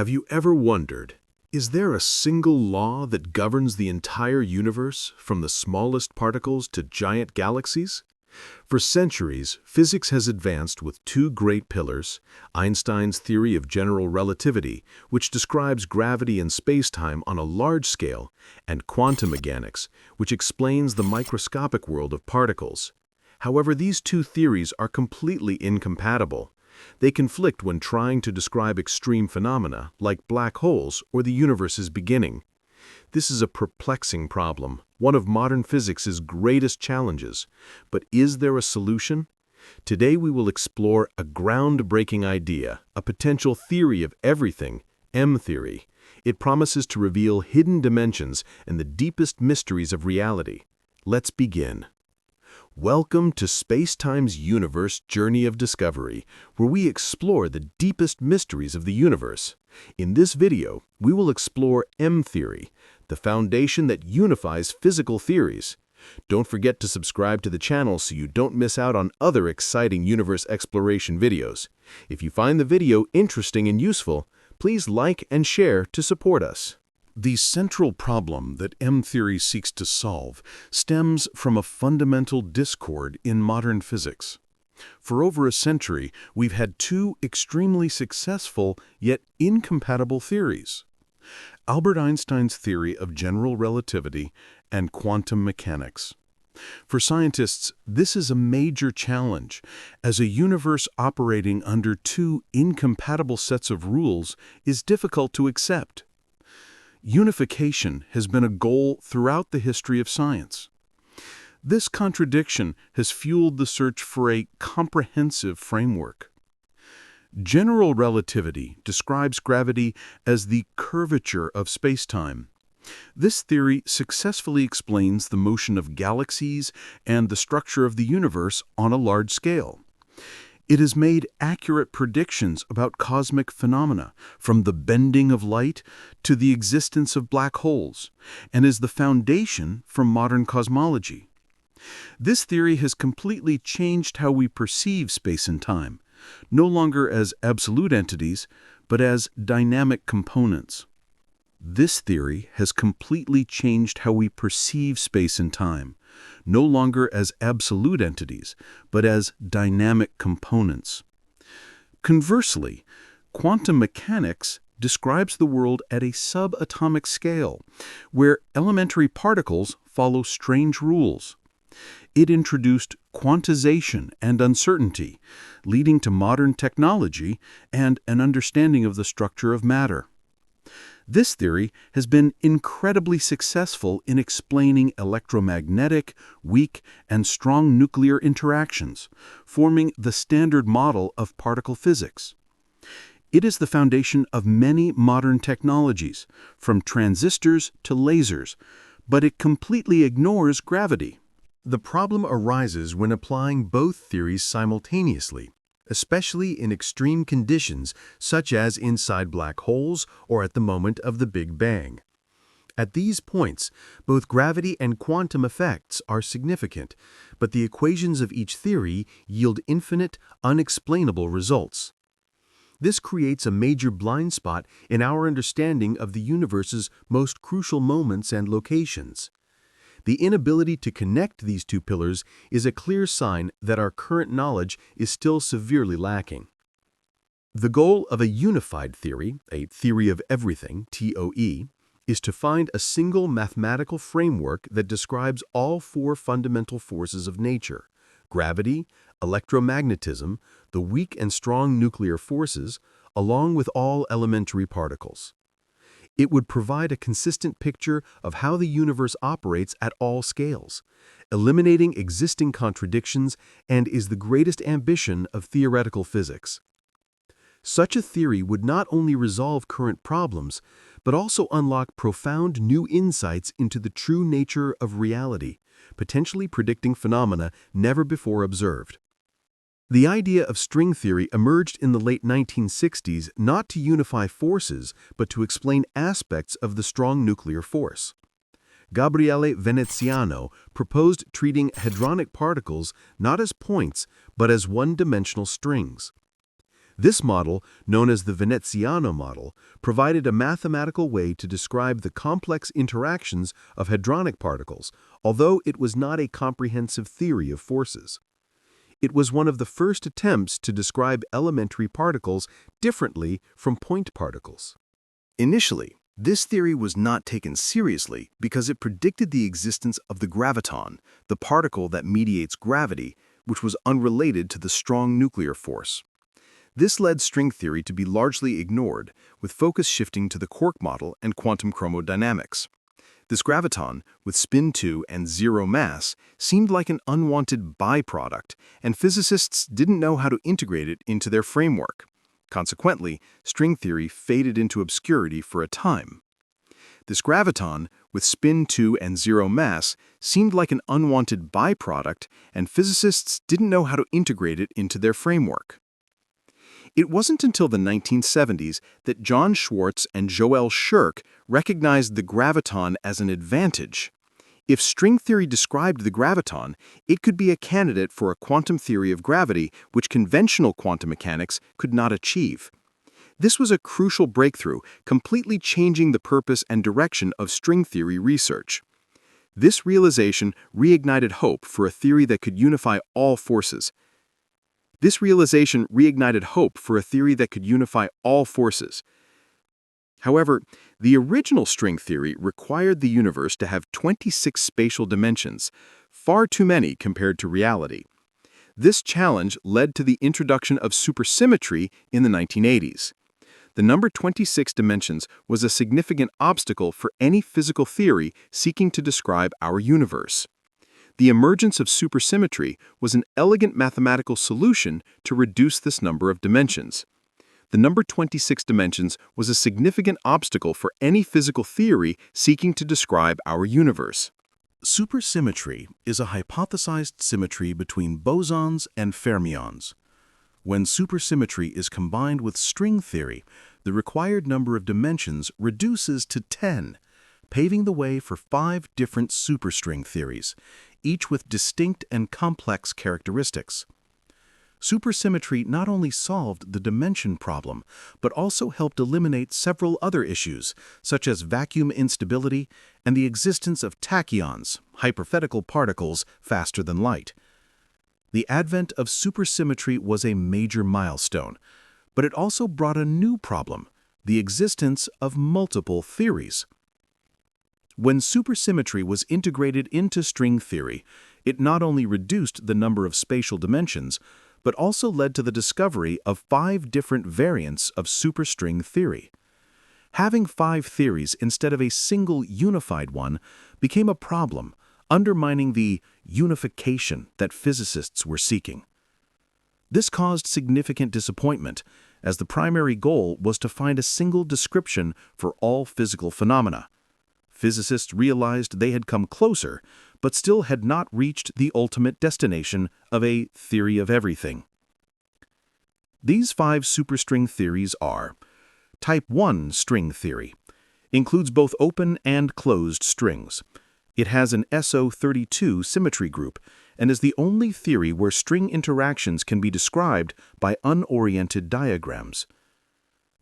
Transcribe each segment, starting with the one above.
Have you ever wondered, is there a single law that governs the entire universe, from the smallest particles to giant galaxies? For centuries, physics has advanced with two great pillars: Einstein's theory of general relativity, which describes gravity and spacetime on a large scale, and quantum mechanics, which explains the microscopic world of particles. However, these two theories are completely incompatible. They conflict when trying to describe extreme phenomena, like black holes or the universe's beginning. This is a perplexing problem, one of modern physics' greatest challenges. But is there a solution? Today we will explore a groundbreaking idea, a potential theory of everything, M-theory. It promises to reveal hidden dimensions and the deepest mysteries of reality. Let's begin. Welcome to SpaceTime's universe journey of discovery, where we explore the deepest mysteries of the universe. In this video, we will explore M-theory, the foundation that unifies physical theories. Don't forget to subscribe to the channel so you don't miss out on other exciting universe exploration videos. If you find the video interesting and useful, please like and share to support us. The central problem that M-theory seeks to solve stems from a fundamental discord in modern physics. For over a century, we've had two extremely successful yet incompatible theories: Albert Einstein's theory of general relativity and quantum mechanics. For scientists, this is a major challenge, as a universe operating under two incompatible sets of rules is difficult to accept. Unification has been a goal throughout the history of science. This contradiction has fueled the search for a comprehensive framework. General relativity describes gravity as the curvature of spacetime. This theory successfully explains the motion of galaxies and the structure of the universe on a large scale. It has made accurate predictions about cosmic phenomena, from the bending of light to the existence of black holes, and is the foundation for modern cosmology. This theory has completely changed how we perceive space and time, no longer as absolute entities, but as dynamic components. This theory has completely changed how we perceive space and time, no longer as absolute entities, but as dynamic components. Conversely, quantum mechanics describes the world at a subatomic scale, where elementary particles follow strange rules. It introduced quantization and uncertainty, leading to modern technology and an understanding of the structure of matter. This theory has been incredibly successful in explaining electromagnetic, weak, and strong nuclear interactions, forming the standard model of particle physics. It is the foundation of many modern technologies, from transistors to lasers, but it completely ignores gravity. The problem arises when applying both theories simultaneously, especially in extreme conditions such as inside black holes or at the moment of the Big Bang. At these points, both gravity and quantum effects are significant, but the equations of each theory yield infinite, unexplainable results. This creates a major blind spot in our understanding of the universe's most crucial moments and locations. The inability to connect these two pillars is a clear sign that our current knowledge is still severely lacking. The goal of a unified theory, a theory of everything, TOE, is to find a single mathematical framework that describes all four fundamental forces of nature: gravity, electromagnetism, the weak and strong nuclear forces, along with all elementary particles. It would provide a consistent picture of how the universe operates at all scales, eliminating existing contradictions, and is the greatest ambition of theoretical physics. Such a theory would not only resolve current problems, but also unlock profound new insights into the true nature of reality, potentially predicting phenomena never before observed. The idea of string theory emerged in the late 1960s not to unify forces, but to explain aspects of the strong nuclear force. Gabriele Veneziano proposed treating hadronic particles not as points, but as one-dimensional strings. This model, known as the Veneziano model, provided a mathematical way to describe the complex interactions of hadronic particles, although it was not a comprehensive theory of forces. It was one of the first attempts to describe elementary particles differently from point particles. Initially, this theory was not taken seriously because it predicted the existence of the graviton, the particle that mediates gravity, which was unrelated to the strong nuclear force. This led string theory to be largely ignored, with focus shifting to the quark model and quantum chromodynamics. This graviton, with spin 2 and zero mass, seemed like an unwanted byproduct, and physicists didn't know how to integrate it into their framework. Consequently, string theory faded into obscurity for a time. This graviton, with spin 2 and zero mass, seemed like an unwanted byproduct, and physicists didn't know how to integrate it into their framework. It wasn't until the 1970s that John Schwartz and Joel Shirk recognized the graviton as an advantage. If string theory described the graviton, it could be a candidate for a quantum theory of gravity which conventional quantum mechanics could not achieve. This was a crucial breakthrough, completely changing the purpose and direction of string theory research. This realization reignited hope for a theory that could unify all forces. However, the original string theory required the universe to have 26 spatial dimensions, far too many compared to reality. This challenge led to the introduction of supersymmetry in the 1980s. The number 26 dimensions was a significant obstacle for any physical theory seeking to describe our universe. The emergence of supersymmetry was an elegant mathematical solution to reduce this number of dimensions. The number 26 dimensions was a significant obstacle for any physical theory seeking to describe our universe. Supersymmetry is a hypothesized symmetry between bosons and fermions. When supersymmetry is combined with string theory, the required number of dimensions reduces to 10, paving the way for 5 different superstring theories, each with distinct and complex characteristics. Supersymmetry not only solved the dimension problem, but also helped eliminate several other issues, such as vacuum instability and the existence of tachyons, hypothetical particles faster than light. The advent of supersymmetry was a major milestone, but it also brought a new problem, the existence of multiple theories. When supersymmetry was integrated into string theory, it not only reduced the number of spatial dimensions, but also led to the discovery of 5 different variants of superstring theory. Having 5 theories instead of a single unified one became a problem, undermining the unification that physicists were seeking. This caused significant disappointment, as the primary goal was to find a single description for all physical phenomena. Physicists realized they had come closer, but still had not reached the ultimate destination of a theory of everything. These 5 superstring theories are: Type 1 string theory. Includes both open and closed strings. It has an SO32 symmetry group and is the only theory where string interactions can be described by unoriented diagrams.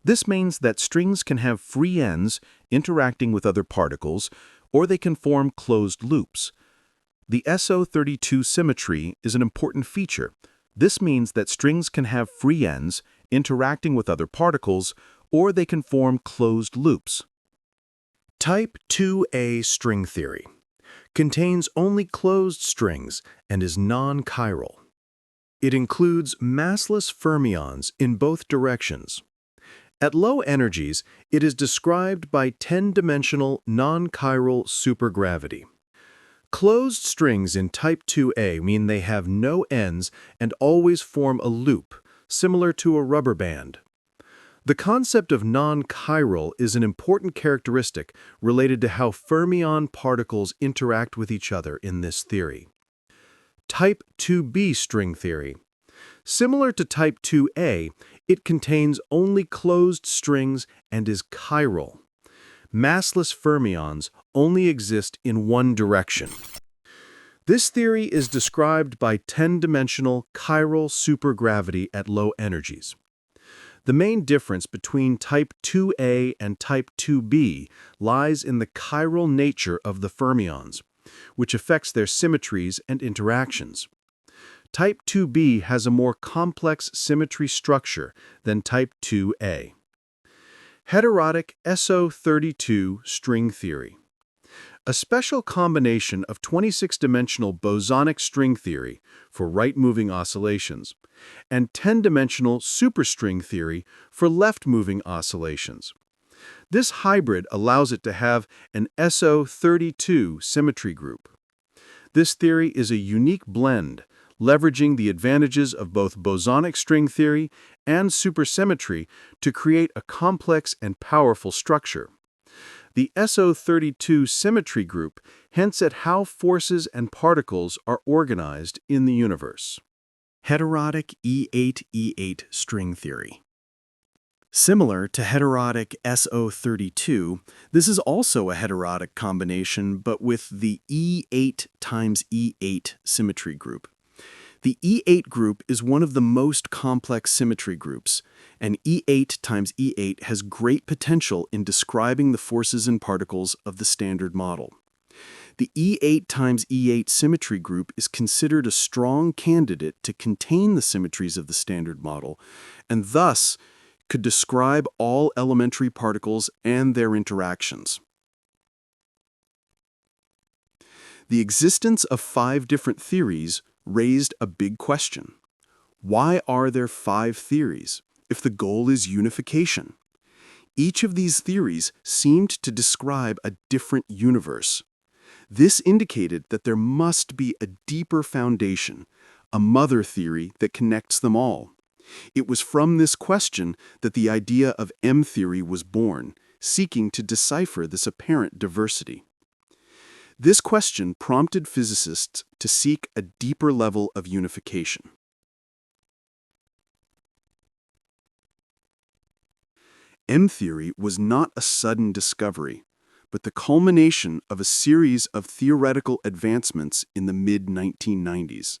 This means that strings can have free ends interacting with other particles, or they can form closed loops. The SO32 symmetry is an important feature. This means that strings can have free ends interacting with other particles, or they can form closed loops. Type 2A string theory contains only closed strings and is non-chiral. It includes massless fermions in both directions. At low energies, it is described by 10-dimensional non-chiral supergravity. Closed strings in type 2A mean they have no ends and always form a loop, similar to a rubber band. The concept of non-chiral is an important characteristic related to how fermion particles interact with each other in this theory. Type 2B string theory. Similar to type 2A, it contains only closed strings and is chiral. Massless fermions only exist in one direction. This theory is described by 10-dimensional chiral supergravity at low energies. The main difference between type 2a and type 2b lies in the chiral nature of the fermions, which affects their symmetries and interactions. Type 2b has a more complex symmetry structure than type 2a. Heterotic SO32 string theory. A special combination of 26-dimensional bosonic string theory for right-moving oscillations and 10-dimensional superstring theory for left-moving oscillations. This hybrid allows it to have an SO32 symmetry group. This theory is a unique blend, leveraging the advantages of both bosonic string theory and supersymmetry to create a complex and powerful structure. The SO32 symmetry group hints at how forces and particles are organized in the universe. Heterotic E8-E8 string theory. Similar to heterotic SO32, this is also a heterotic combination, but with the E8 times E8 symmetry group. The E8 group is one of the most complex symmetry groups, and E8 times E8 has great potential in describing the forces and particles of the Standard Model. The E8 times E8 symmetry group is considered a strong candidate to contain the symmetries of the Standard Model, and thus could describe all elementary particles and their interactions. The existence of 5 different theories raised a big question. Why are there 5 theories if the goal is unification? Each of these theories seemed to describe a different universe. This indicated that there must be a deeper foundation, a mother theory that connects them all. It was from this question that the idea of M-theory was born, seeking to decipher this apparent diversity. This question prompted physicists to seek a deeper level of unification. M-theory was not a sudden discovery, but the culmination of a series of theoretical advancements in the mid-1990s,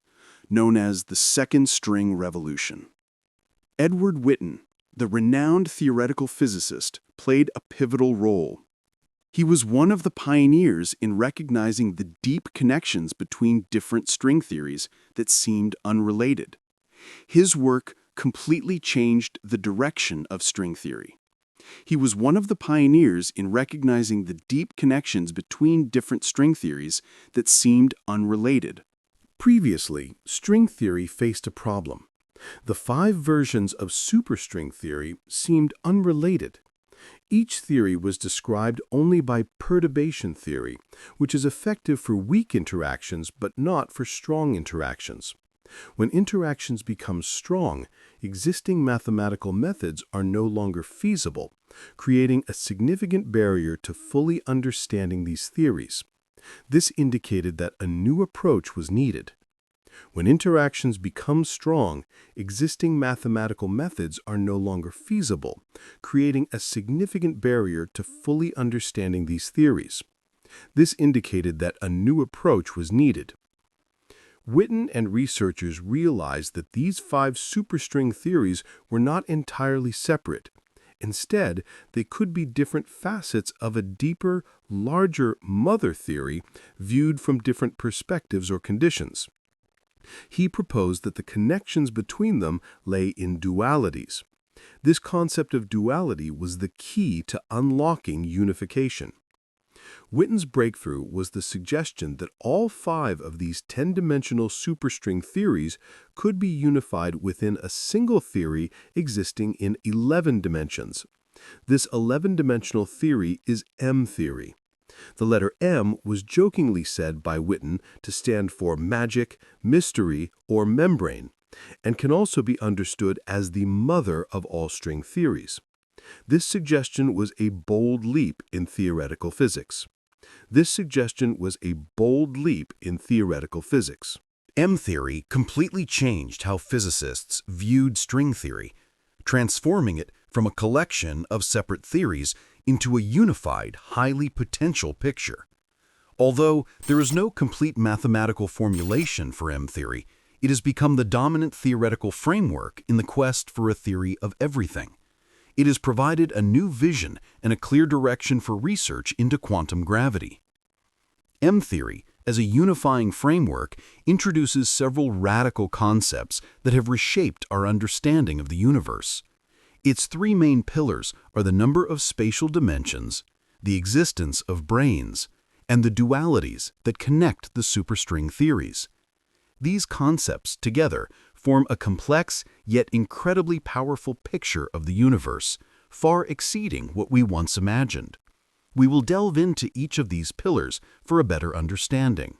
known as the Second String Revolution. Edward Witten, the renowned theoretical physicist, played a pivotal role. He was one of the pioneers in recognizing the deep connections between different string theories that seemed unrelated. His work completely changed the direction of string theory. He was one of the pioneers in recognizing the deep connections between different string theories that seemed unrelated. Previously, string theory faced a problem. The 5 versions of superstring theory seemed unrelated. Each theory was described only by perturbation theory, which is effective for weak interactions but not for strong interactions. When interactions become strong, existing mathematical methods are no longer feasible, creating a significant barrier to fully understanding these theories. This indicated that a new approach was needed. When interactions become strong, existing mathematical methods are no longer feasible, creating a significant barrier to fully understanding these theories. This indicated that a new approach was needed. Witten and researchers realized that these 5 superstring theories were not entirely separate. Instead, they could be different facets of a deeper, larger mother theory viewed from different perspectives or conditions. He proposed that the connections between them lay in dualities. This concept of duality was the key to unlocking unification. Witten's breakthrough was the suggestion that all 5 of these 10-dimensional superstring theories could be unified within a single theory existing in 11 dimensions. This 11-dimensional theory is M-theory. The letter M was jokingly said by Witten to stand for magic, mystery, or membrane, and can also be understood as the mother of all string theories. This suggestion was a bold leap in theoretical physics. M-theory completely changed how physicists viewed string theory, transforming it from a collection of separate theories into a unified, highly potential picture. Although there is no complete mathematical formulation for M-theory, It has become the dominant theoretical framework in the quest for a theory of everything. It has provided a new vision and a clear direction for research into quantum gravity. M-theory, as a unifying framework, introduces several radical concepts that have reshaped our understanding of the universe. Its three main pillars are the number of spatial dimensions, the existence of branes, and the dualities that connect the superstring theories. These concepts together form a complex yet incredibly powerful picture of the universe, far exceeding what we once imagined. We will delve into each of these pillars for a better understanding.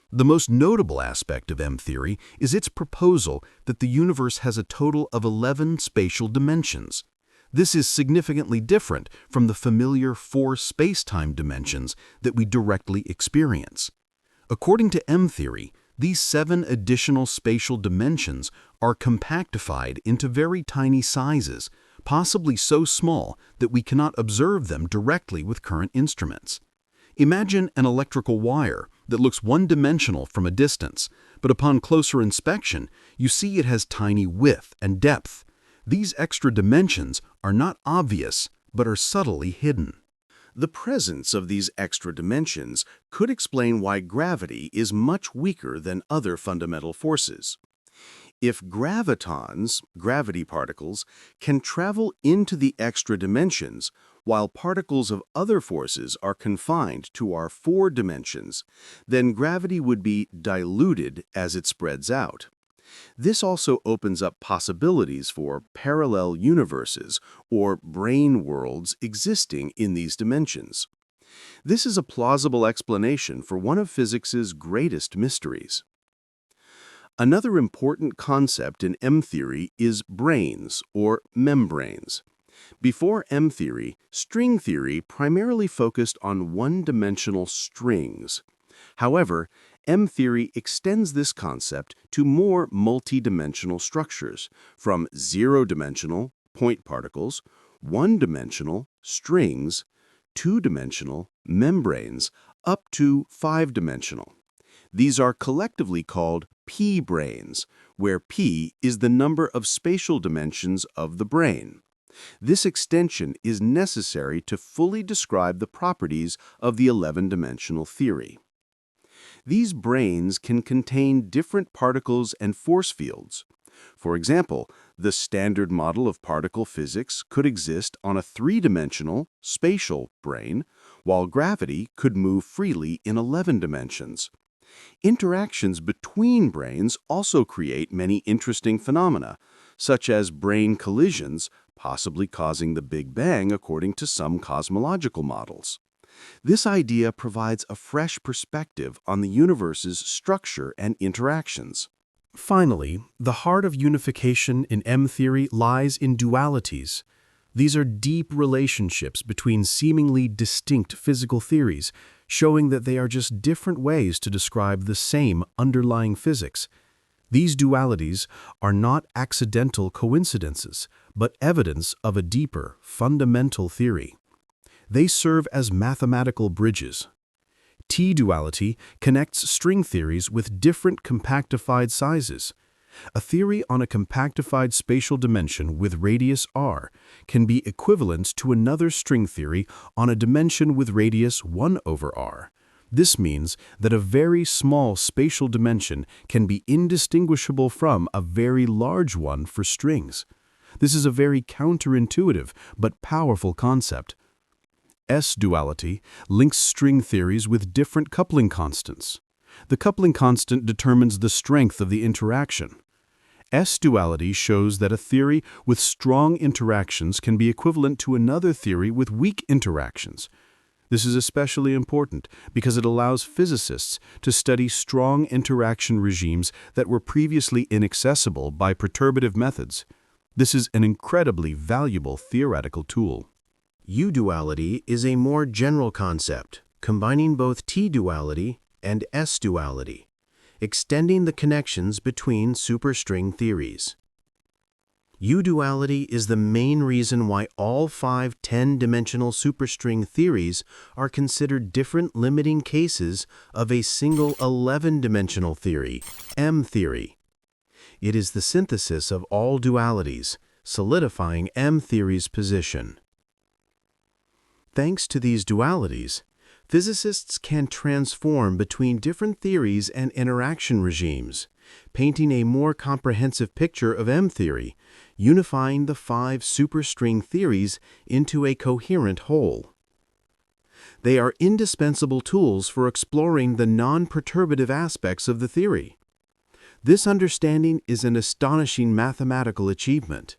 The most notable aspect of M-theory is its proposal that the universe has a total of 11 spatial dimensions. This is significantly different from the familiar 4 space-time dimensions that we directly experience. According to M-theory, these 7 additional spatial dimensions are compactified into very tiny sizes, possibly so small that we cannot observe them directly with current instruments. Imagine an electrical wire that looks one-dimensional from a distance, but upon closer inspection, you see it has tiny width and depth. These extra dimensions are not obvious, but are subtly hidden. The presence of these extra dimensions could explain why gravity is much weaker than other fundamental forces. If gravitons, gravity particles, can travel into the extra dimensions, while particles of other forces are confined to our 4 dimensions, then gravity would be diluted as it spreads out. This also opens up possibilities for parallel universes or brane worlds existing in these dimensions. This is a plausible explanation for one of physics's greatest mysteries. Another important concept in M-theory is branes, or membranes. Before M-theory, string theory primarily focused on one-dimensional strings. However, M-theory extends this concept to more multi-dimensional structures, from zero-dimensional point particles, one-dimensional strings, two-dimensional membranes, up to 5-dimensional. These are collectively called p-branes, where p is the number of spatial dimensions of the brane. This extension is necessary to fully describe the properties of the 11-dimensional theory. These branes can contain different particles and force fields. For example, the standard model of particle physics could exist on a 3-dimensional, spatial brane, while gravity could move freely in 11 dimensions. Interactions between branes also create many interesting phenomena, such as brane collisions, possibly causing the Big Bang according to some cosmological models. This idea provides a fresh perspective on the universe's structure and interactions. Finally, the heart of unification in M-theory lies in dualities. These are deep relationships between seemingly distinct physical theories, showing that they are just different ways to describe the same underlying physics. These dualities are not accidental coincidences, but evidence of a deeper, fundamental theory. They serve as mathematical bridges. T-duality connects string theories with different compactified sizes. A theory on a compactified spatial dimension with radius r can be equivalent to another string theory on a dimension with radius 1/r. This means that a very small spatial dimension can be indistinguishable from a very large one for strings. This is a very counterintuitive but powerful concept. S-duality links string theories with different coupling constants. The coupling constant determines the strength of the interaction. S-duality shows that a theory with strong interactions can be equivalent to another theory with weak interactions. This is especially important because it allows physicists to study strong interaction regimes that were previously inaccessible by perturbative methods. This is an incredibly valuable theoretical tool. U-duality is a more general concept, combining both T-duality and S-duality, extending the connections between superstring theories. U-duality is the main reason why all 5 10-dimensional superstring theories are considered different limiting cases of a single 11-dimensional theory, M-theory. It is the synthesis of all dualities, solidifying M-theory's position. Thanks to these dualities, physicists can transform between different theories and interaction regimes, painting a more comprehensive picture of M-theory, unifying the 5 superstring theories into a coherent whole. They are indispensable tools for exploring the non-perturbative aspects of the theory. This understanding is an astonishing mathematical achievement.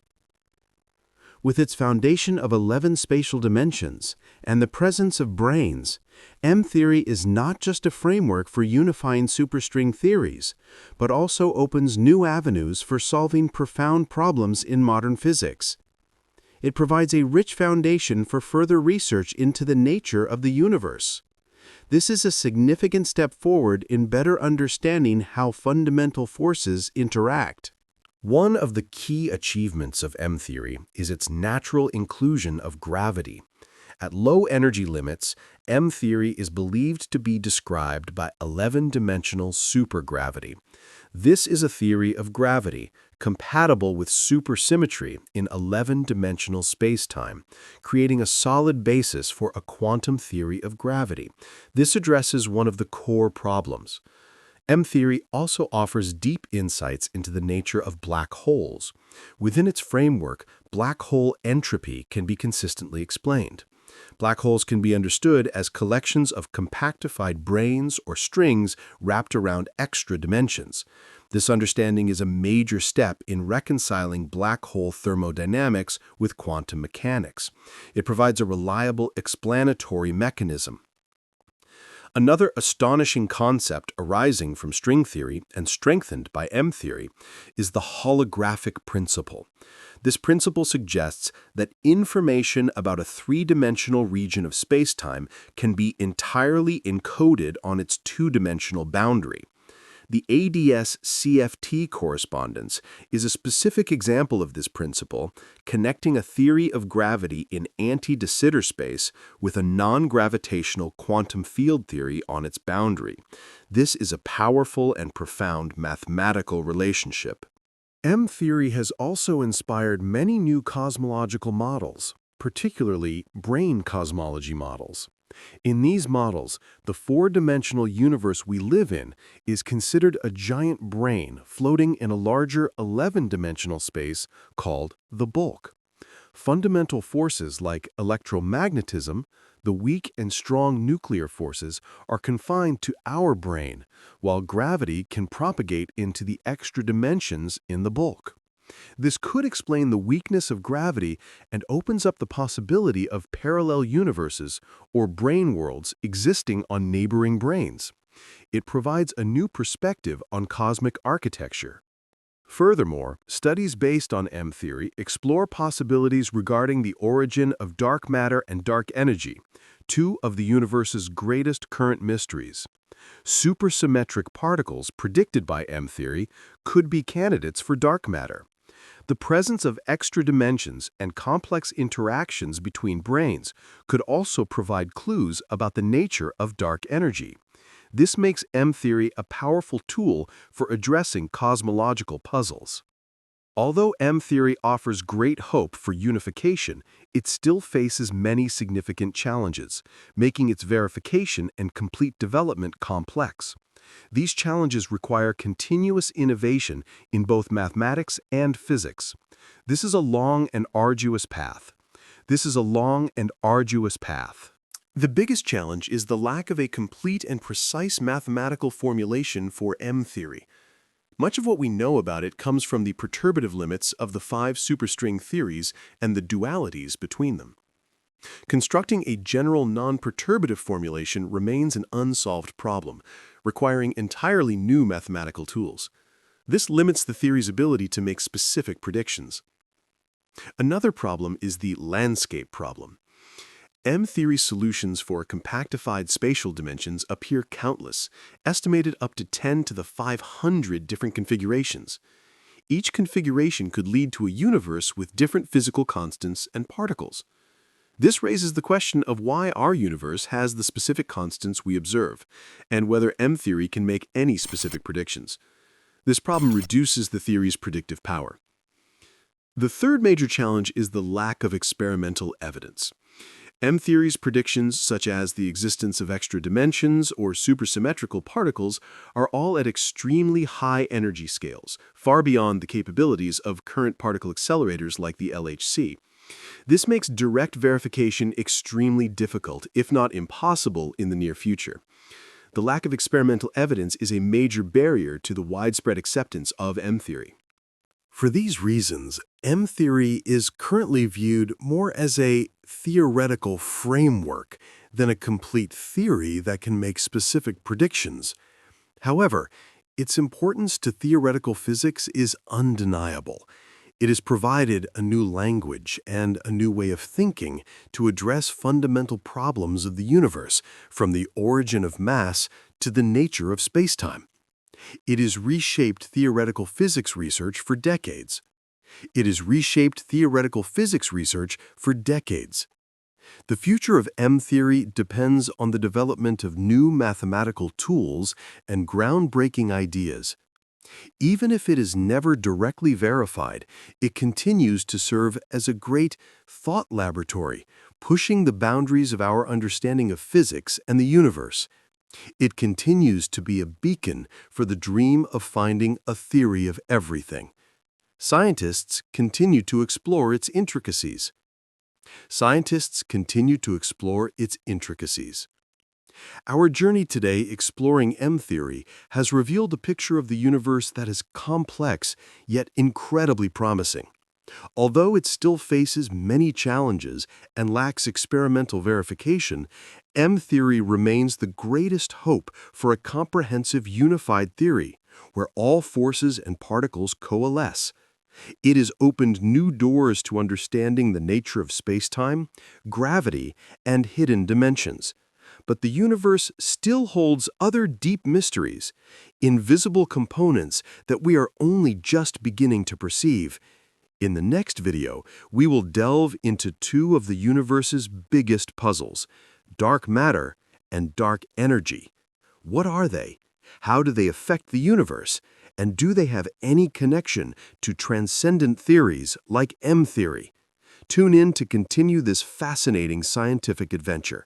With its foundation of 11 spatial dimensions and the presence of branes, M-theory is not just a framework for unifying superstring theories, but also opens new avenues for solving profound problems in modern physics. It provides a rich foundation for further research into the nature of the universe. This is a significant step forward in better understanding how fundamental forces interact. One of the key achievements of M-theory is its natural inclusion of gravity. At low energy limits, M-theory is believed to be described by 11-dimensional supergravity. This is a theory of gravity compatible with supersymmetry in 11-dimensional spacetime, creating a solid basis for a quantum theory of gravity. This addresses one of the core problems. M-theory also offers deep insights into the nature of black holes. Within its framework, black hole entropy can be consistently explained. Black holes can be understood as collections of compactified branes or strings wrapped around extra dimensions. This understanding is a major step in reconciling black hole thermodynamics with quantum mechanics. It provides a reliable explanatory mechanism. Another astonishing concept arising from string theory and strengthened by M-theory is the holographic principle. This principle suggests that information about a three-dimensional region of spacetime can be entirely encoded on its two-dimensional boundary. The ADS-CFT correspondence is a specific example of this principle, connecting a theory of gravity in anti-de Sitter space with a non-gravitational quantum field theory on its boundary. This is a powerful and profound mathematical relationship. M-theory has also inspired many new cosmological models, particularly brane cosmology models. In these models, the four-dimensional universe we live in is considered a giant brane floating in a larger 11-dimensional space called the bulk. Fundamental forces like electromagnetism, the weak and strong nuclear forces, are confined to our brane, while gravity can propagate into the extra dimensions in the bulk. This could explain the weakness of gravity and opens up the possibility of parallel universes or brane worlds existing on neighboring branes. It provides a new perspective on cosmic architecture. Furthermore, studies based on M-theory explore possibilities regarding the origin of dark matter and dark energy, two of the universe's greatest current mysteries. Supersymmetric particles predicted by M-theory could be candidates for dark matter. The presence of extra dimensions and complex interactions between branes could also provide clues about the nature of dark energy. This makes M-theory a powerful tool for addressing cosmological puzzles. Although M-theory offers great hope for unification, it still faces many significant challenges, making its verification and complete development complex. These challenges require continuous innovation in both mathematics and physics. This is a long and arduous path. The biggest challenge is the lack of a complete and precise mathematical formulation for M-theory. Much of what we know about it comes from the perturbative limits of the 5 superstring theories and the dualities between them. Constructing a general non-perturbative formulation remains an unsolved problem, requiring entirely new mathematical tools. This limits the theory's ability to make specific predictions. Another problem is the landscape problem. M-theory solutions for compactified spatial dimensions appear countless, estimated up to 10 to the 500 different configurations. Each configuration could lead to a universe with different physical constants and particles. This raises the question of why our universe has the specific constants we observe, and whether M-theory can make any specific predictions. This problem reduces the theory's predictive power. The third major challenge is the lack of experimental evidence. M-theory's predictions, such as the existence of extra dimensions or supersymmetrical particles, are all at extremely high energy scales, far beyond the capabilities of current particle accelerators like the LHC. This makes direct verification extremely difficult, if not impossible, in the near future. The lack of experimental evidence is a major barrier to the widespread acceptance of M-theory. For these reasons, M-theory is currently viewed more as a theoretical framework than a complete theory that can make specific predictions. However, its importance to theoretical physics is undeniable. It has provided a new language and a new way of thinking to address fundamental problems of the universe, from the origin of mass to the nature of spacetime. It has reshaped theoretical physics research for decades. The future of M-theory depends on the development of new mathematical tools and groundbreaking ideas. Even if it is never directly verified, it continues to serve as a great thought laboratory, pushing the boundaries of our understanding of physics and the universe. It continues to be a beacon for the dream of finding a theory of everything. Scientists continue to explore its intricacies. Our journey today exploring M-theory has revealed a picture of the universe that is complex yet incredibly promising. Although it still faces many challenges and lacks experimental verification, M-theory remains the greatest hope for a comprehensive unified theory where all forces and particles coalesce. It has opened new doors to understanding the nature of spacetime, gravity, and hidden dimensions. But the universe still holds other deep mysteries, invisible components that we are only just beginning to perceive. In the next video, we will delve into two of the universe's biggest puzzles, dark matter and dark energy. What are they? How do they affect the universe? And do they have any connection to transcendent theories like M-theory? Tune in to continue this fascinating scientific adventure.